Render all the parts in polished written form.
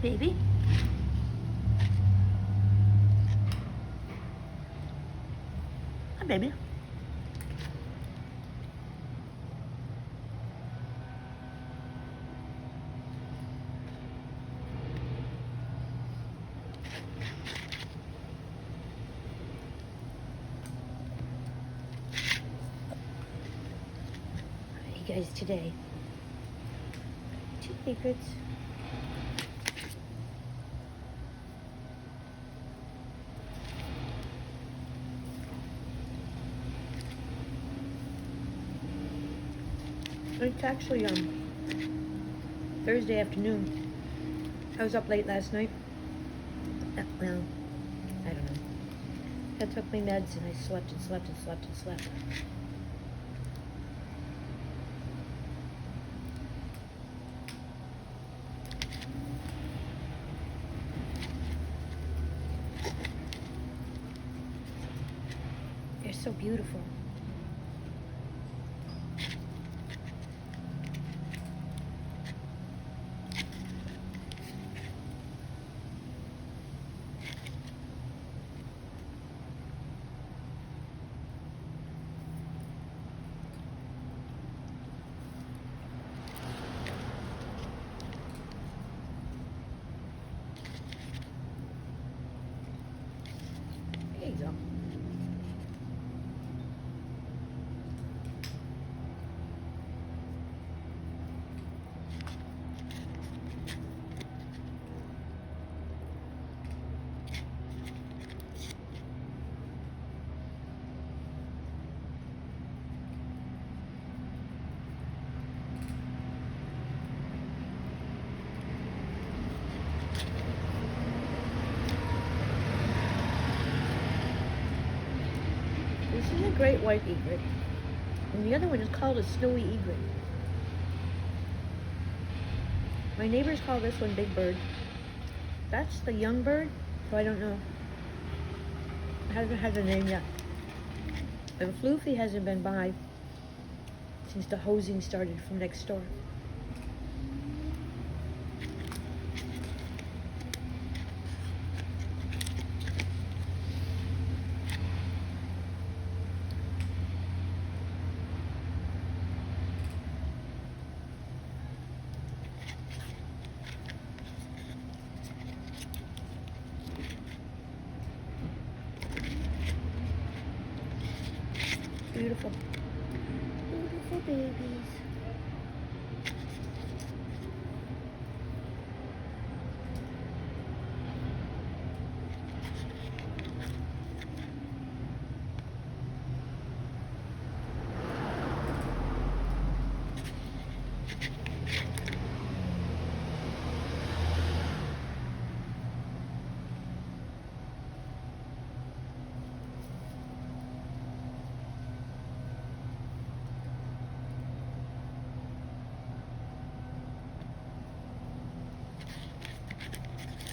baby. Hi, baby. Hey guys, today, 2 egrets. It's actually Thursday afternoon. I was up late last night. Well, I don't know. I took my meds and I slept and slept and slept and slept. They're so beautiful. There you go. This is a great white egret, and the other one is called a snowy egret. My neighbors call this one Big Bird. That's the young bird, so I don't know. I haven't had a name yet. And Floofy hasn't been by since the hosing started from next door. Beautiful. Beautiful babies.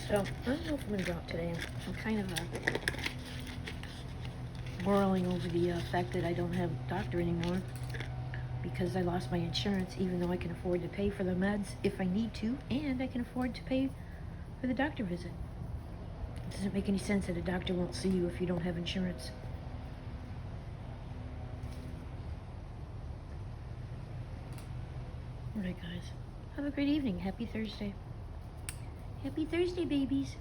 So, I don't know if I'm going to go out today. I'm kind of whirling over the fact that I don't have a doctor anymore because I lost my insurance, even though I can afford to pay for the meds if I need to, and I can afford to pay for the doctor visit. It doesn't make any sense that a doctor won't see you if you don't have insurance. Alright guys, have a great evening. Happy Thursday. Happy Thursday, babies.